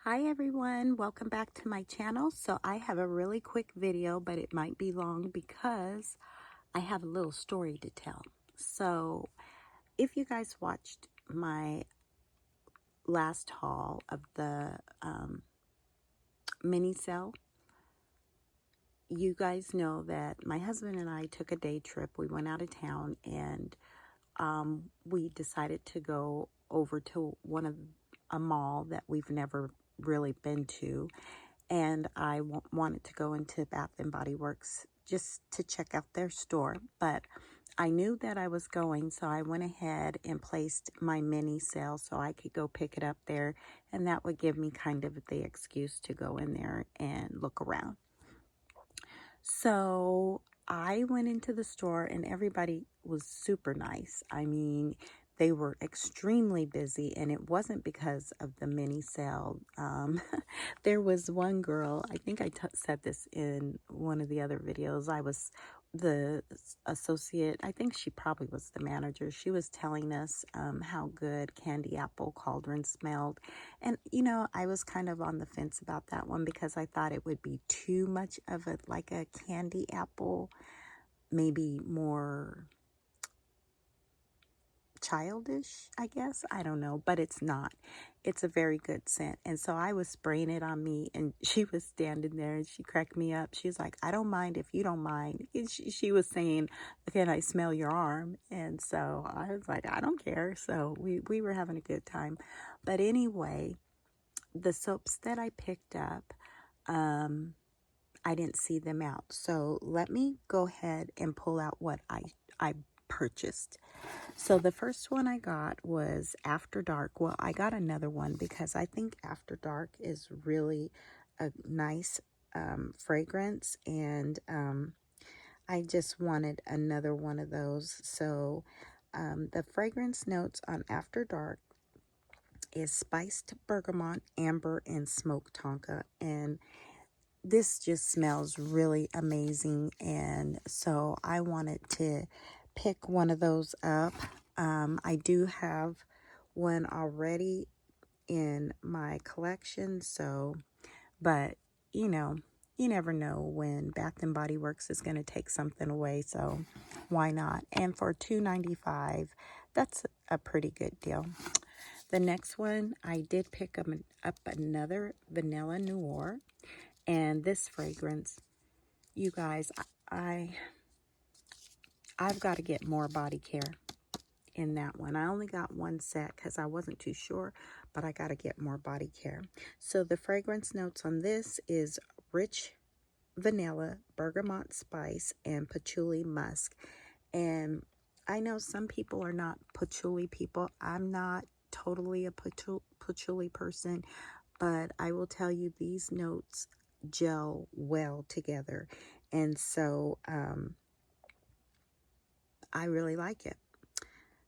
Hi everyone, welcome back to my channel. So I have a really quick video, but it might be long because I have a little story to tell. So if you guys watched my last haul of the mini sale, you guys know that my husband and I took a day trip. We went out of town and we decided to go over to a mall that we've never really been to, and I wanted to go into Bath and Body Works just to check out their store, but I knew that I was going, so I went ahead and placed my mini sale so I could go pick it up there, and that would give me kind of the excuse to go in there and look around. So I went into the store and everybody was super nice. I mean, they were extremely busy, and it wasn't because of the mini sale. There was one girl, I think I said this in one of the other videos. I was the associate, I think she probably was the manager. She was telling us how good candy apple cauldron smelled. And, I was kind of on the fence about that one because I thought it would be too much of like a candy apple, maybe more childish, I guess. I don't know, but it's not. It's a very good scent. And so I was spraying it on me, and she was standing there and she cracked me up. She's like, I don't mind if you don't mind. And she was saying, can I smell your arm? And so I was like, I don't care. So we were having a good time. But anyway, the soaps that I picked up, I didn't see them out. So let me go ahead and pull out what I purchased. So the first one I got was After Dark. Well, I got another one because I think After Dark is really a nice fragrance, and I just wanted another one of those. So the fragrance notes on After Dark is spiced bergamot, amber, and smoked tonka, and this just smells really amazing, and so I wanted to pick one of those up. I do have one already in my collection, but you never know when Bath and Body Works is going to take something away, so why not? And for $2.95, that's a pretty good deal. The next one, I did pick up another Vanilla Noir. And this fragrance, you guys, I've got to get more body care in that one. I only got one set because I wasn't too sure, but I got to get more body care. So the fragrance notes on this is rich vanilla, bergamot spice, and patchouli musk. And I know some people are not patchouli people. I'm not totally a patchouli person, but I will tell you these notes gel well together, and so I really like it.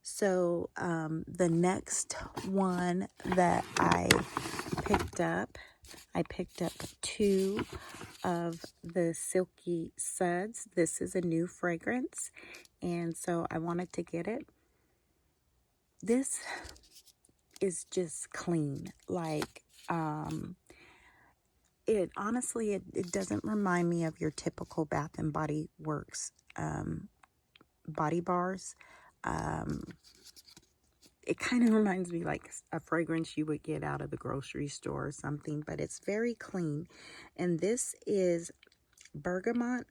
So the next one that I picked up two of the Silky Suds. This is a new fragrance, and so I wanted to get it. This is just clean, like it honestly, it doesn't remind me of your typical Bath and Body Works body bars. It kind of reminds me like a fragrance you would get out of the grocery store or something, but it's very clean. And this is bergamot,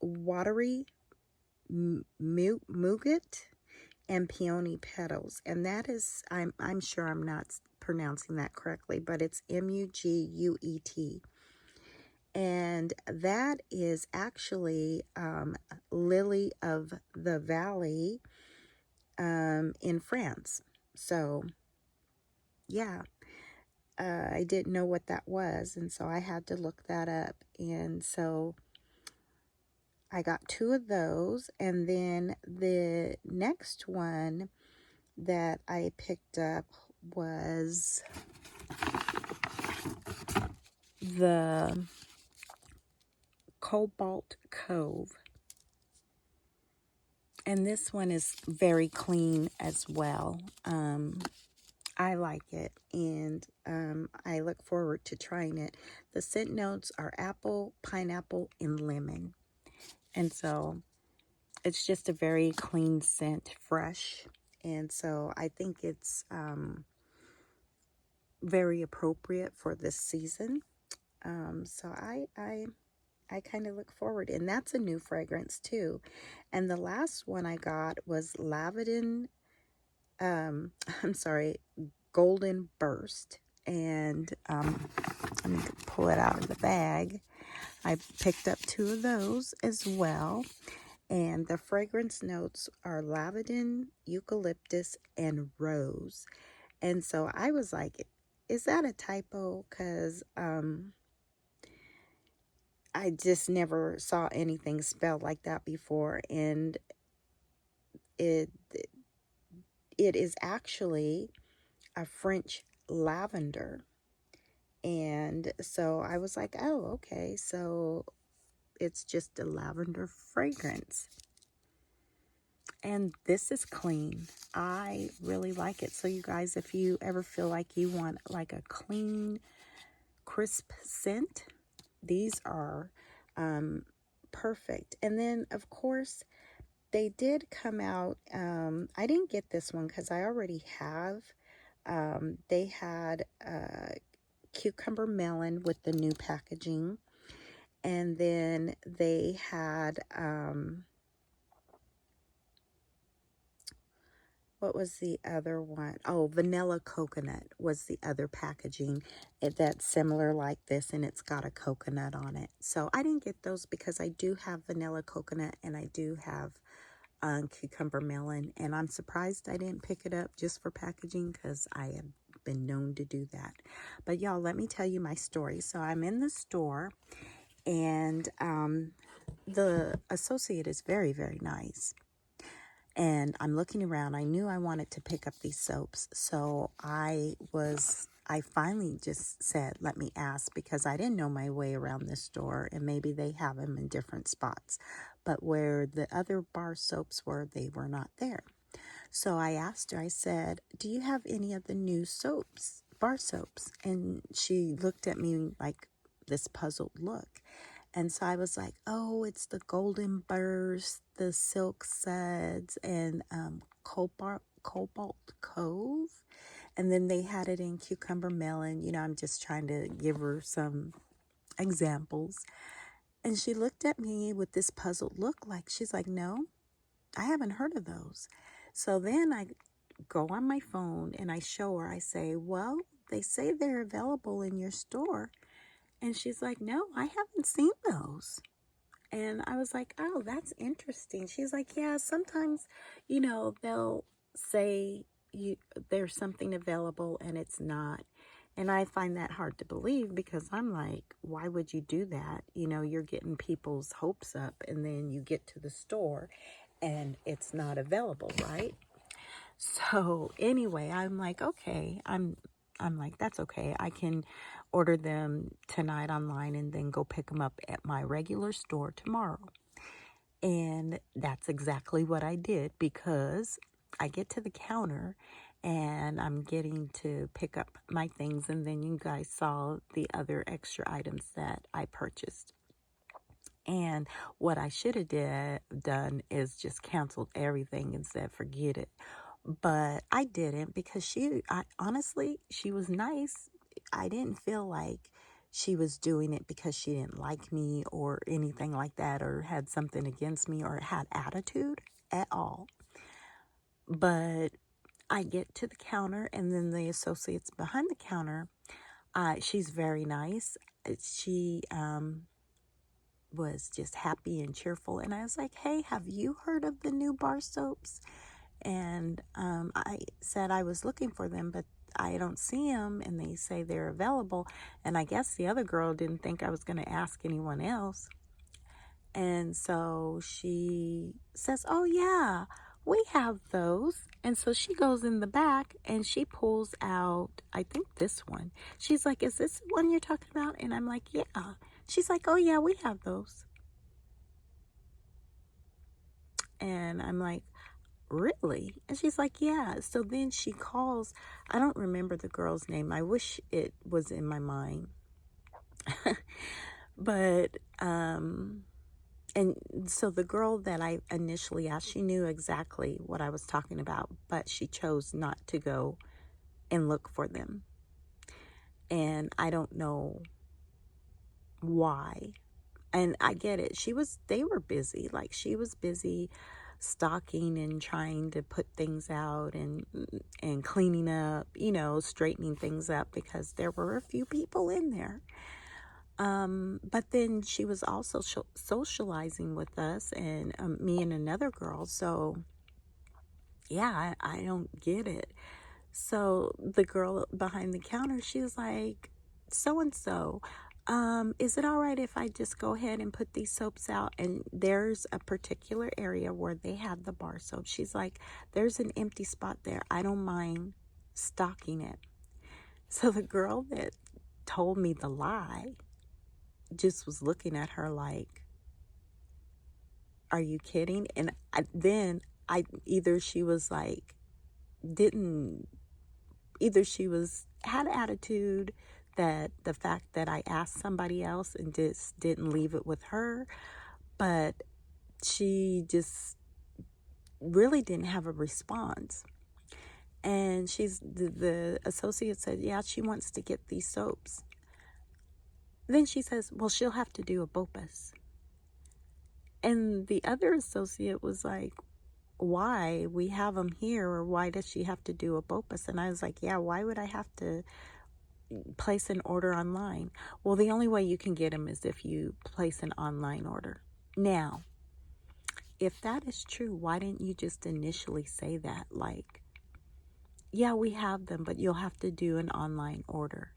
watery nougat, and peony petals. And that is, I'm sure I'm not pronouncing that correctly, but it's Muguet. And that is actually Lily of the Valley in France. So, yeah, I didn't know what that was, and so I had to look that up. And so I got two of those, and then the next one that I picked up was the Cobalt Cove. And this one is very clean as well. I like it, and I look forward to trying it. The scent notes are apple, pineapple, and lemon. And so it's just a very clean scent, fresh. And so I think it's very appropriate for this season. So I kind of look forward, and that's a new fragrance too. And the last one I got was Lavender, I'm sorry, Golden Burst. And let me pull it out of the bag. I picked up 2 of those as well. And the fragrance notes are lavender, eucalyptus, and rose. And so I was like, is that a typo? Because I just never saw anything spelled like that before. And it is actually a French lavender. And so I was like, oh, okay. So it's just a lavender fragrance. And this is clean. I really like it. So you guys, if you ever feel like you want like a clean, crisp scent, these are perfect. And then, of course, they did come out. I didn't get this one because I already have. They had cucumber melon with the new packaging. And then they had... what was the other one? Oh, vanilla coconut was the other packaging that's similar like this, and it's got a coconut on it. So I didn't get those because I do have vanilla coconut and I do have cucumber melon. And I'm surprised I didn't pick it up just for packaging because I have been known to do that. But y'all, let me tell you my story. So I'm in the store, and the associate is very, very nice. And I'm looking around. I knew I wanted to pick up these soaps. So I finally just said, let me ask, because I didn't know my way around this store, and maybe they have them in different spots. But where the other bar soaps were, they were not there. So I asked her, I said, do you have any of the new soaps, bar soaps? And she looked at me like this puzzled look. And so I was like, oh, it's the Golden Burst, the Silk Suds, and Cobalt Cove. And then they had it in Cucumber Melon. You know, I'm just trying to give her some examples. And she looked at me with this puzzled look, like she's like, no, I haven't heard of those. So then I go on my phone and I show her, I say, well, they say they're available in your store. And she's like, no, I haven't seen those. And I was like, oh, that's interesting. She's like, yeah, sometimes, you know, they'll say there's something available and it's not. And I find that hard to believe because I'm like, why would you do that? You know, you're getting people's hopes up and then you get to the store and it's not available, right? So anyway, I'm like, okay, I'm like, that's okay. I can order them tonight online and then go pick them up at my regular store tomorrow. And that's exactly what I did, because I get to the counter and I'm getting to pick up my things, and then you guys saw the other extra items that I purchased. And what I should have done is just canceled everything and said, forget it. But I didn't, because honestly, she was nice. I didn't feel like she was doing it because she didn't like me or anything like that, or had something against me, or had attitude at all. But I get to the counter, and then the associates behind the counter, she's very nice. She was just happy and cheerful. And I was like, hey, have you heard of the new bar soaps? And I said I was looking for them, but I don't see them. And they say they're available. And I guess the other girl didn't think I was going to ask anyone else. And so she says, oh, yeah, we have those. And so she goes in the back and she pulls out, I think this one. She's like, is this the one you're talking about? And I'm like, yeah. She's like, oh, yeah, we have those. And I'm like, really? And she's like, yeah. So then she calls. I don't remember the girl's name. I wish it was in my mind. But, and so the girl that I initially asked, she knew exactly what I was talking about, but she chose not to go and look for them. And I don't know why. And I get it. They were busy. Like, she was busy stocking and trying to put things out and cleaning up, straightening things up because there were a few people in there. But then she was also socializing with us and me and another girl. So yeah, I don't get it. So the girl behind the counter, she was like, so and so, is it all right if I just go ahead and put these soaps out? And there's a particular area where they have the bar soap. She's like, there's an empty spot there. I don't mind stocking it. So the girl that told me the lie just was looking at her like, are you kidding? And then either she was like, didn't, either she was, had attitude that the fact that I asked somebody else and just didn't leave it with her, but she just really didn't have a response. And the associate said, yeah, she wants to get these soaps. Then she says, well, she'll have to do a BOPUS. And the other associate was like, why? We have them here, or why does she have to do a BOPUS? And I was like, yeah, why would I have to place an order online? Well, the only way you can get them is if you place an online order. Now, if that is true, why didn't you just initially say that? Like, yeah, we have them, but you'll have to do an online order.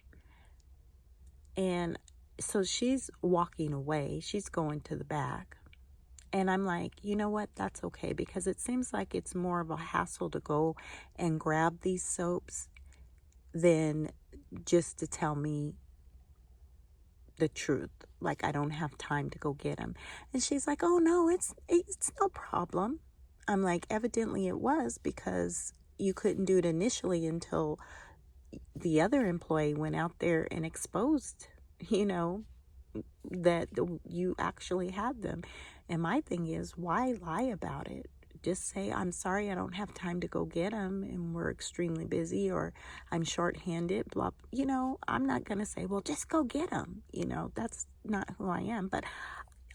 And so she's walking away. She's going to the back. And I'm like, you know what? That's okay, because it seems like it's more of a hassle to go and grab these soaps than just to tell me the truth. Like, I don't have time to go get them. And she's like, oh no, it's no problem. I'm like, evidently it was, because you couldn't do it initially until the other employee went out there and exposed, that you actually had them. And my thing is, why lie about it? Just say, I'm sorry, I don't have time to go get them, and we're extremely busy, or I'm shorthanded, blah. I'm not going to say, well, just go get them. That's not who I am. But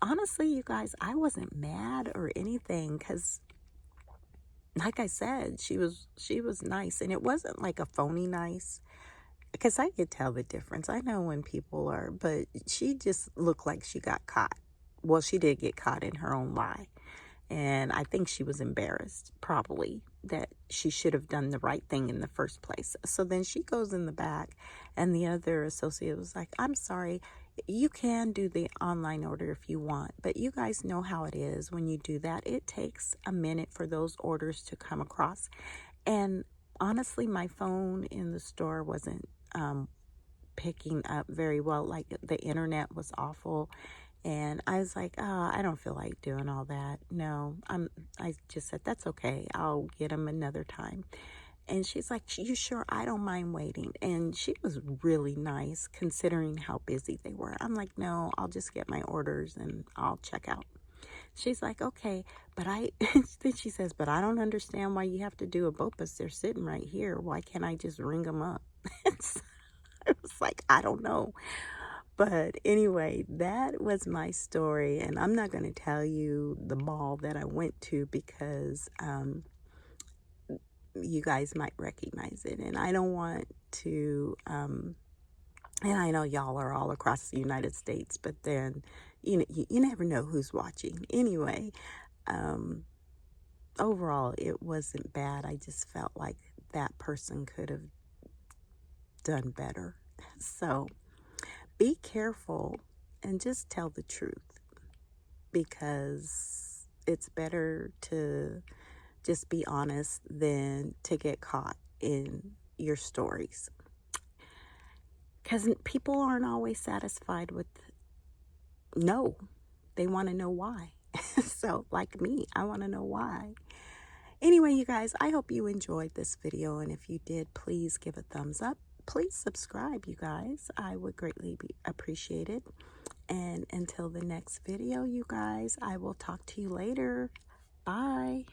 honestly, you guys, I wasn't mad or anything, because like I said, she was nice, and it wasn't like a phony nice, because I could tell the difference. I know when people are, but she just looked like she got caught. Well, she did get caught in her own lie. And I think she was embarrassed, probably, that she should have done the right thing in the first place. So then she goes in the back, and the other associate was like, I'm sorry, you can do the online order if you want, but you guys know how it is when you do that. It takes a minute for those orders to come across. And honestly, my phone in the store wasn't picking up very well. Like, the internet was awful. And I was like, oh, I don't feel like doing all that. No, I just said, that's okay. I'll get them another time. And she's like, you sure? I don't mind waiting. And she was really nice considering how busy they were. I'm like, no, I'll just get my orders and I'll check out. She's like, okay, but then she says, but I don't understand why you have to do a BOPUS. They're sitting right here. Why can't I just ring them up? I was like, I don't know. But anyway, that was my story. And I'm not going to tell you the mall that I went to, because you guys might recognize it. And I don't want to, and I know y'all are all across the United States, but then, you never know who's watching. Anyway, overall, it wasn't bad. I just felt like that person could have done better. So be careful and just tell the truth, because it's better to just be honest than to get caught in your stories. Because people aren't always satisfied with no. They want to know why. So, like me, I want to know why. Anyway, you guys, I hope you enjoyed this video. And if you did, please give a thumbs up. Please subscribe, you guys. I would greatly be appreciated. And until the next video, you guys, I will talk to you later. Bye.